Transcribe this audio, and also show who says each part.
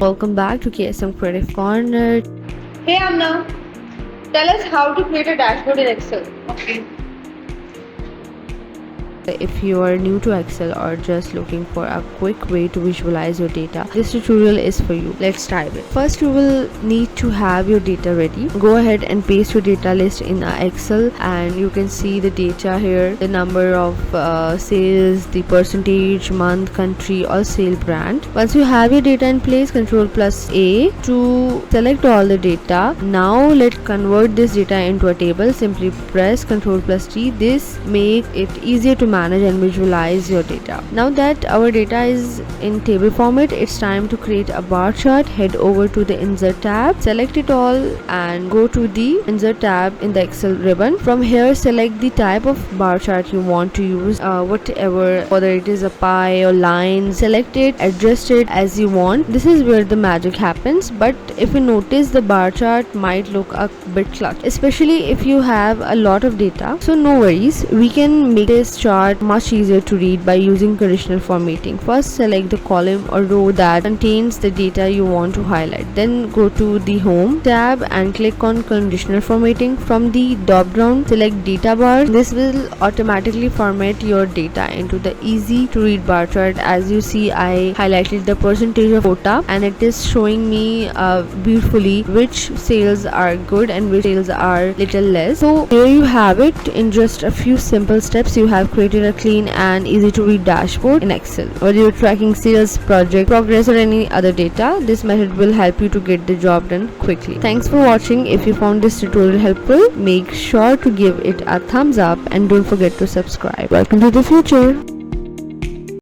Speaker 1: Welcome back to KSM Creative Corner.
Speaker 2: Hey Amna, tell us how to create a dashboard in Excel.
Speaker 3: Okay.
Speaker 1: If you are new to Excel or just looking for a quick way to visualize your data, this tutorial is for you. Let's dive in. First, you will need to have your data ready. Go ahead and paste your data list in Excel, and you can see the data here, the number of sales, the percentage, month, country, or sale brand. Once you have your data in place, Ctrl+A to select all the data. Now let's convert this data into a table. Simply press Ctrl+T. This makes it easier to manage and visualize your data. Now that our data is in table format, it's time to create a bar chart. Head over to the Insert tab, select it all, and go to the Insert tab in the Excel ribbon. From here, select the type of bar chart you want to use, whatever, whether it is a pie or line. Select it, adjust it as you want. This is where the magic happens. But if you notice, the bar chart might look a bit cluttered, especially if you have a lot of data. So no worries, we can make this chart much easier to read by using conditional formatting. First, select the column or row that contains the data you want to highlight. Then go to the Home tab and click on Conditional Formatting. From the drop down, select Data Bar. This will automatically format your data into the easy to read bar chart. As you see, I highlighted the percentage of quota, and it is showing me beautifully which sales are good and which sales are little less. So here you have it. In just a few simple steps, you have created a clean and easy to read dashboard in Excel. Whether you're tracking sales, project progress, or any other data, this method will help you to get the job done quickly. Thanks for watching. If you found this tutorial helpful, make sure to give it a thumbs up and don't forget to subscribe. Welcome to the future.